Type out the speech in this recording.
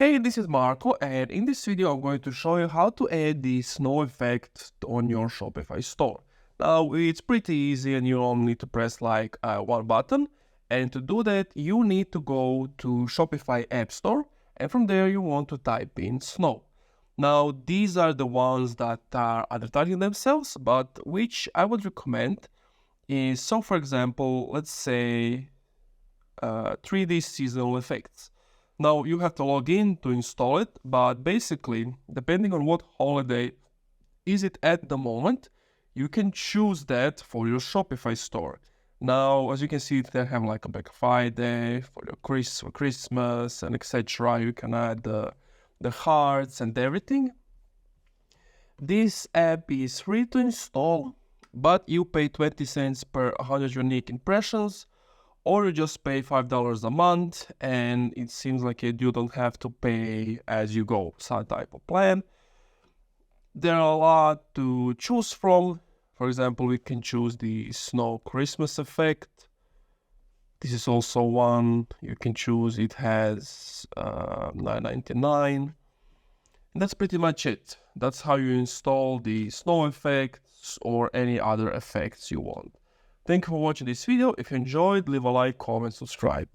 Hey, this is Marco, and in this video I'm going to show you how to add the snow effect on your Shopify store. Now, it's pretty easy and you only need to press one button, and to do that you need to go to Shopify App Store, and from there you want to type in snow. Now, these are the ones that are advertising themselves, but which I would recommend is, so for example, let's say 3D seasonal effects. Now you have to log in to install it, but basically, depending on what holiday is it at the moment, you can choose that for your Shopify store. Now, as you can see, they have like a Black Friday for your Christmas and etc. You can add the hearts and everything. This app is free to install, but you pay 20 cents per 100 unique impressions, or you just pay $5 a month, and it seems like you don't have to pay as you go, some type of plan. There are a lot to choose from. For example, we can choose the snow Christmas effect. This is also one you can choose. It has $9.99. And that's pretty much it. That's how you install the snow effects or any other effects you want. Thank you for watching this video. If you enjoyed, leave a like, comment, subscribe.